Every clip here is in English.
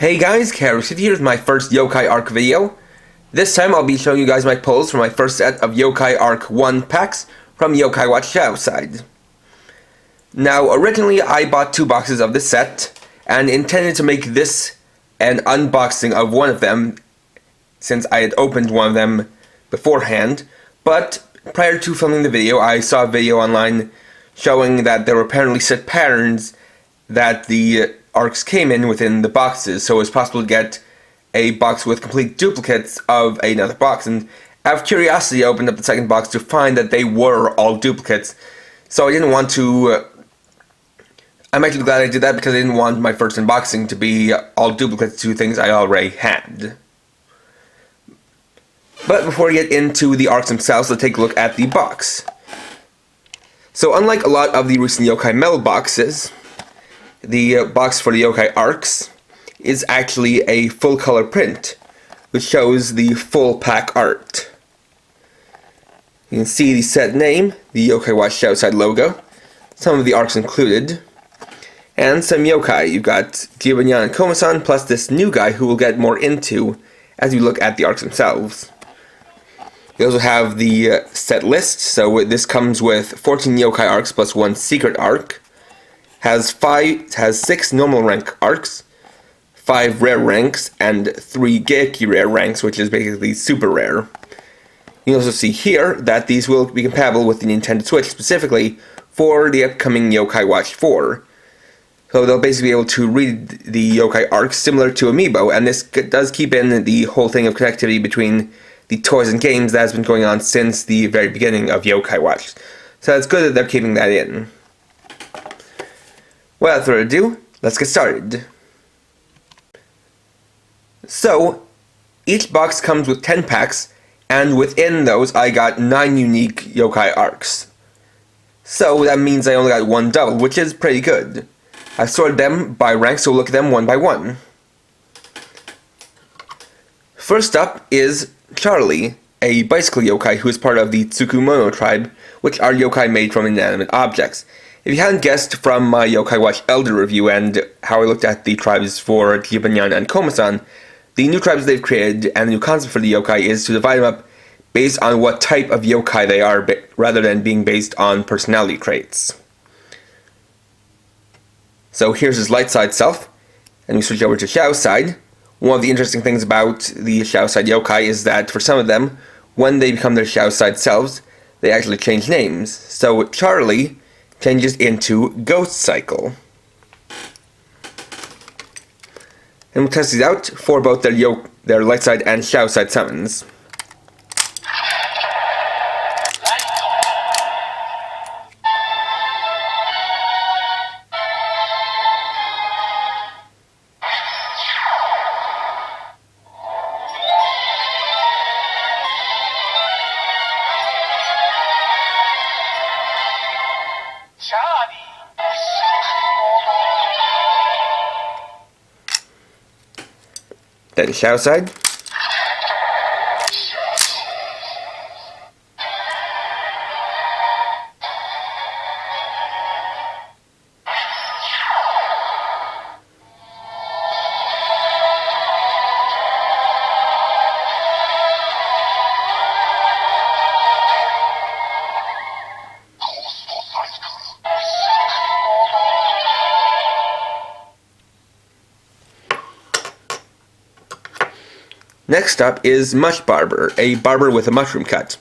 Hey guys, Shadowside here with my first Yokai Arc video. This time I'll be showing you guys my pulls for my first set of Yokai Arc 1 packs from Yokai Watch Shadowside. Now, originally I bought 2 boxes of this set, and intended to make this an unboxing of one of them, since I had opened one of them beforehand, but prior to filming the video I saw a video online showing that there were apparently set patterns that the Arcs came in within the boxes, so it was possible to get a box with complete duplicates of another box, and out of curiosity I opened up the second box to find that they were all duplicates, so I didn't want to... I'm actually glad I did that because I didn't want my first unboxing to be all duplicates to things I already had. But before we get into the Arcs themselves, let's take a look at the box. So unlike a lot of the recent Yokai Metal boxes, the box for the Yokai Arcs is actually a full color print, which shows the full pack art. You can see the set name, the Yokai Watch Shadowside logo, some of the Arcs included, and some Yokai. You've got Jibanyan and Komasan, plus this new guy who we'll get more into as we look at the Arcs themselves. You also have the set list, so this comes with 14 Yokai Arcs plus 1 secret arc. Has 6 normal rank arcs, 5 rare ranks, and 3 Geeky rare ranks, which is basically super rare. You can also see here that these will be compatible with the Nintendo Switch, specifically for the upcoming Yokai Watch 4. So they'll basically be able to read the Yokai Arcs similar to Amiibo, and this does keep in the whole thing of connectivity between the toys and games that has been going on since the very beginning of Yokai Watch. So it's good that they're keeping that in. Without further ado, let's get started. So, each box comes with 10 packs, and within those I got 9 unique Yokai Arcs. So that means I only got 1 double, which is pretty good. I've sorted them by rank, so we'll look at them one by one. First up is Charlie, a bicycle yokai who is part of the Tsukumono tribe, which are yokai made from inanimate objects. If you hadn't guessed from my Yokai Watch Elder review and how I looked at the tribes for Jibanyan and Komasan, the new tribes they've created and the new concept for the yokai is to divide them up based on what type of yokai they are, rather than being based on personality traits. So here's his light side self, and we switch over to Shadowside. One of the interesting things about the Shadowside yokai is that for some of them, when they become their Shadowside selves, they actually change names. So Charlie changes into Ghost Cycle. And we'll test these out for both their light side and Shadowside summons. Then Shadowside. Next up is Much-Barber, a barber with a mushroom cut.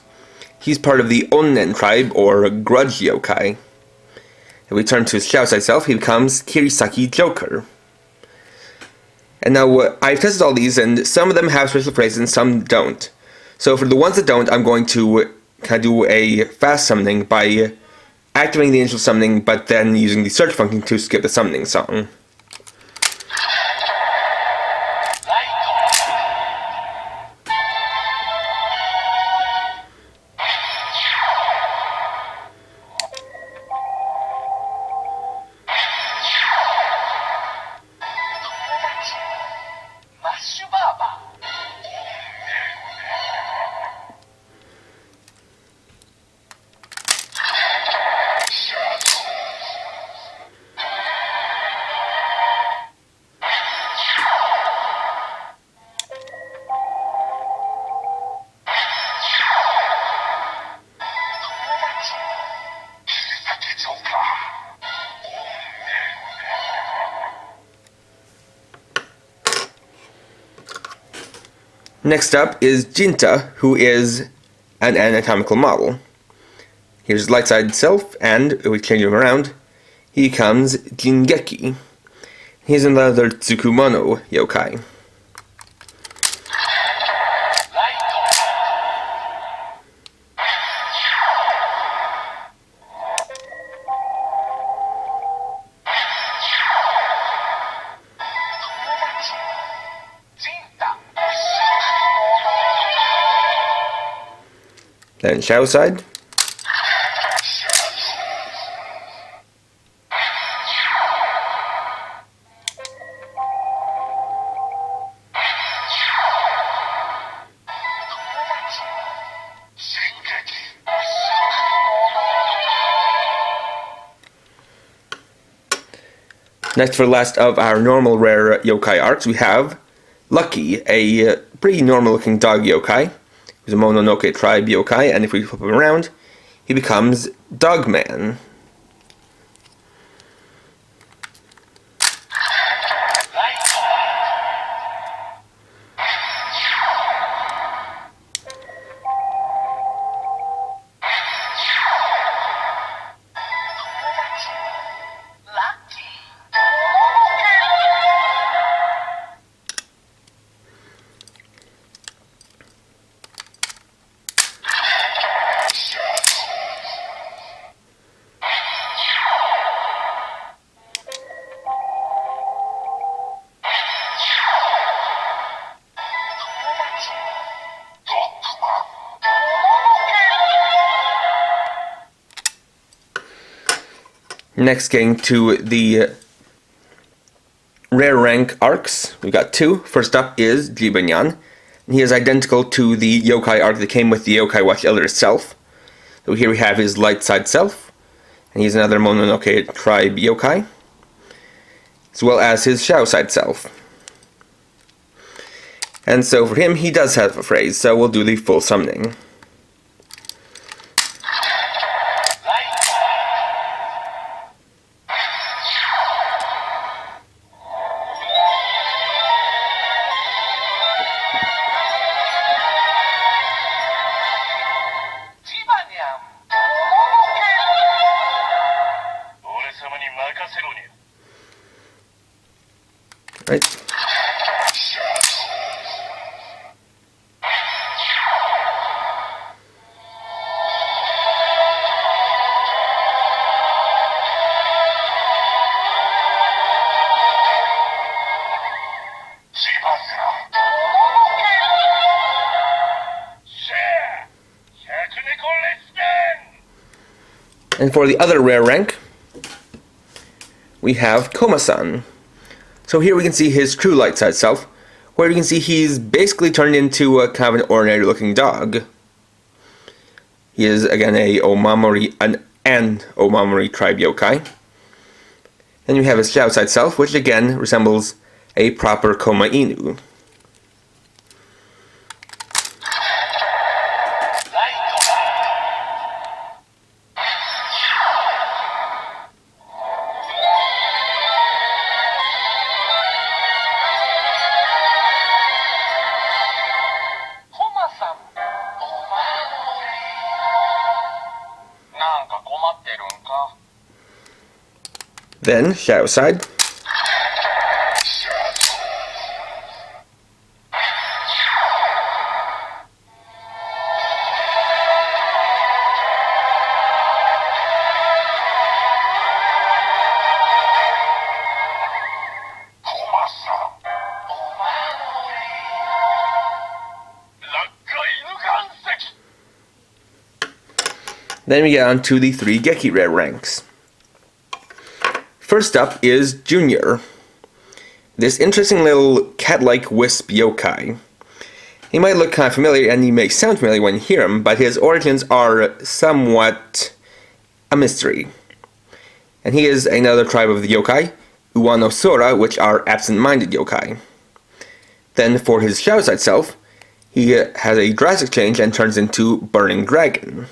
He's part of the Onnen tribe, or Grudge Yokai. If we turn to his Shadowside self, he becomes Kirisaki Joker. And now, I've tested all these, and some of them have special phrases and some don't. So for the ones that don't, I'm going to kind of do a fast summoning by activating the initial summoning, but then using the search function to skip the summoning song. Next up is Jinta, who is an anatomical model. Here's his light side self, and if we change him around, he becomes Geeky. He's another Tsukumono yokai. Then Shadowside. Next, for the last of our normal rare yokai arcs, we have Lucky, a pretty normal looking dog yokai. He's a Mononoke tribe yokai, and if we flip him around, he becomes Dogman. Next, getting to the rare rank arcs, we've got two. First up is Jibanyan. He is identical to the yokai arc that came with the Yokai Watch Elder itself. So here we have his light side self, and he's another Mononoke tribe yokai, as well as his shadow side self. And so for him, he does have a phrase, so we'll do the full summoning. Right. And for the other rare rank, we have Komasan. So here we can see his true light side self, where you can see he's basically turned into a kind of an ordinary looking dog. He is again an Omamori tribe yokai. Then you have his shadow side self, which again resembles a proper Koma Inu. Then Shadowside. Then we get on to the three Geeky rare ranks. First up is Junior, this interesting little cat-like wisp yokai. He might look kind of familiar, and he may sound familiar when you hear him, but his origins are somewhat a mystery. And he is another tribe of the yokai, Uwanosora, which are absent-minded yokai. Then for his shadow side self, he has a drastic change and turns into Burning Dragon.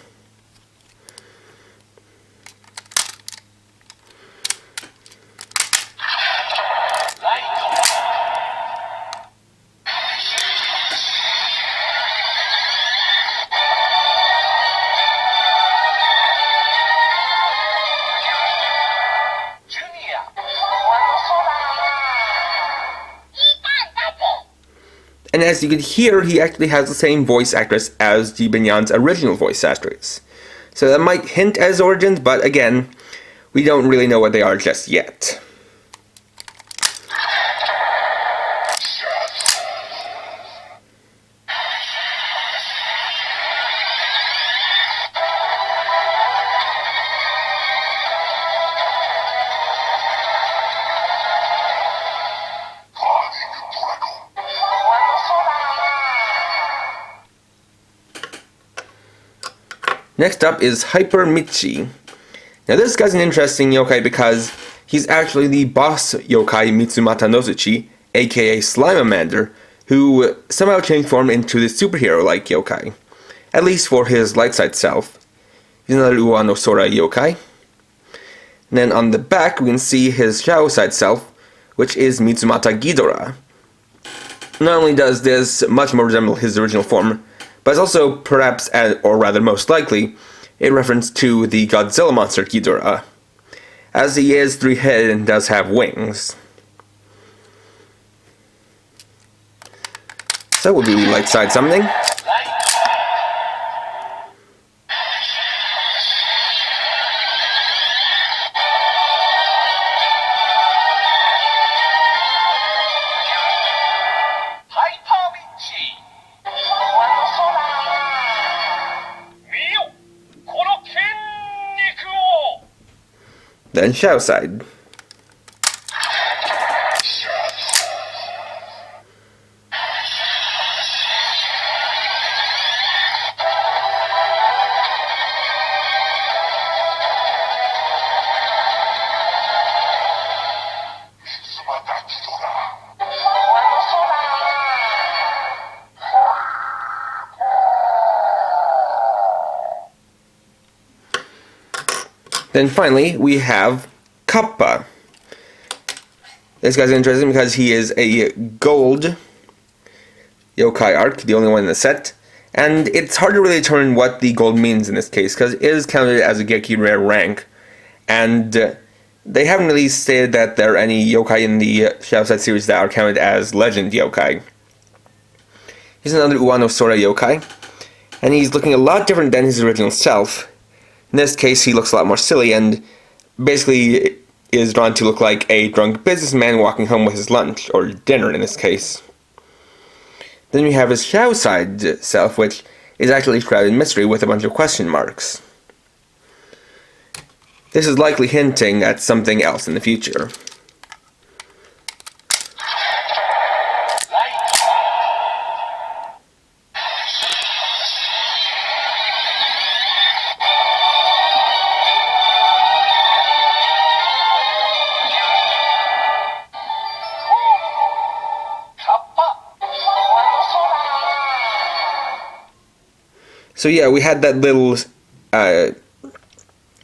And as you can hear, he actually has the same voice actress as Jibanyan's original voice actress. So that might hint at his origins, but again, we don't really know what they are just yet. Next up is Hyper Mitchie. Now this guy's an interesting yokai because he's actually the boss yokai Mitsumata Nozuchi, aka Slimeamander, who somehow changed form into the superhero-like yokai, at least for his light side self. He's another Uano Sora yokai. And then on the back we can see his shadow side self, which is Mitsumata Ghidorah. Not only does this much more resemble his original form, but it's also perhaps, or rather most likely, a reference to the Godzilla monster Ghidorah, as he is three-headed and does have wings. So we'll do light side summoning. Then Shadowside. Then finally, we have Coppa. This guy's interesting because he is a gold yokai arc, the only one in the set, and it's hard to really determine what the gold means in this case, because it is counted as a Geeky rare rank, and they haven't really stated that there are any yokai in the Shadowside series that are counted as legend yokai. He's another Uano Sora yokai, and he's looking a lot different than his original self. In this case, he looks a lot more silly and basically is drawn to look like a drunk businessman walking home with his lunch, or dinner in this case. Then we have his Shadowside self, which is actually shrouded in mystery with a bunch of question marks. This is likely hinting at something else in the future. So yeah, we had that little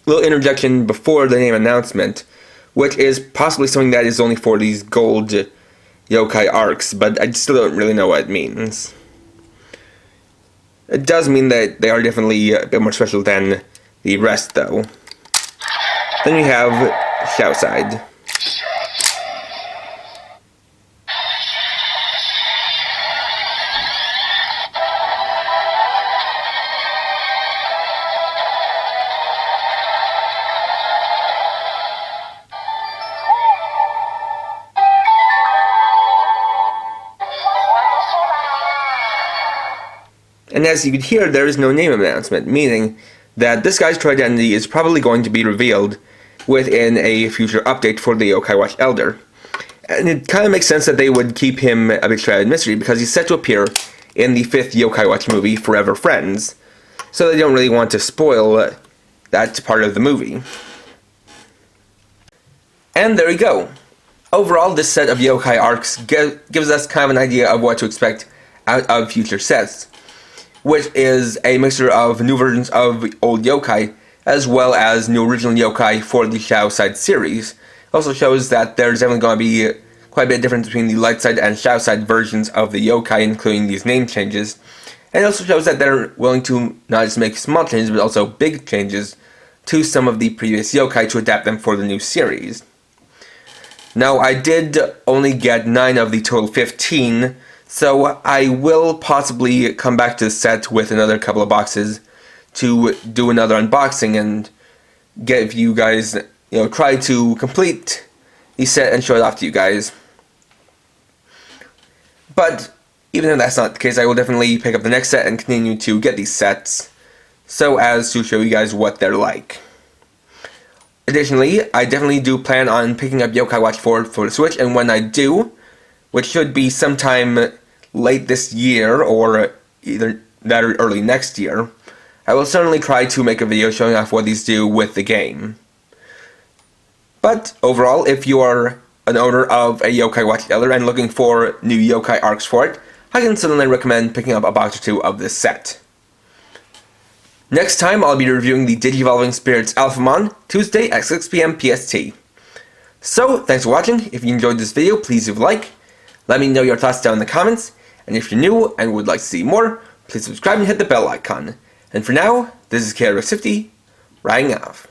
interjection before the name announcement, which is possibly something that is only for these gold yokai arcs, but I still don't really know what it means. It does mean that they are definitely a bit more special than the rest, though. Then we have Shadowside. And as you can hear, there is no name announcement, meaning that this guy's true identity is probably going to be revealed within a future update for the Yokai Watch Elder. And it kind of makes sense that they would keep him a big shrouded mystery, because he's set to appear in the 5th Yokai Watch movie, Forever Friends, so they don't really want to spoil that part of the movie. And there you go. Overall, this set of yokai arcs gives us kind of an idea of what to expect out of future sets, which is a mixture of new versions of old yokai, as well as new original yokai for the Shadowside series. It also shows that there's definitely going to be quite a bit of difference between the light side and shadow side versions of the yokai, including these name changes. And it also shows that they're willing to not just make small changes, but also big changes to some of the previous yokai to adapt them for the new series. Now, I did only get 9 of the total 15, So I will possibly come back to the set with another couple of boxes to do another unboxing and give you guys, try to complete the set and show it off to you guys. But even if that's not the case, I will definitely pick up the next set and continue to get these sets so as to show you guys what they're like. Additionally, I definitely do plan on picking up Yokai Watch 4 for the Switch, and when I do, which should be sometime late this year or either that or early next year, I will certainly try to make a video showing off what these do with the game. But overall, if you are an owner of a Yokai Watch Elder and looking for new Yokai Arks for it, I can certainly recommend picking up a box or two of this set. Next time, I'll be reviewing the Digivolving Spirits Alphamon, Tuesday at 6 PM PST. So, thanks for watching. If you enjoyed this video, please leave a like. Let me know your thoughts down in the comments. And if you're new and would like to see more, please subscribe and hit the bell icon. And for now, this is KRX50, writing off.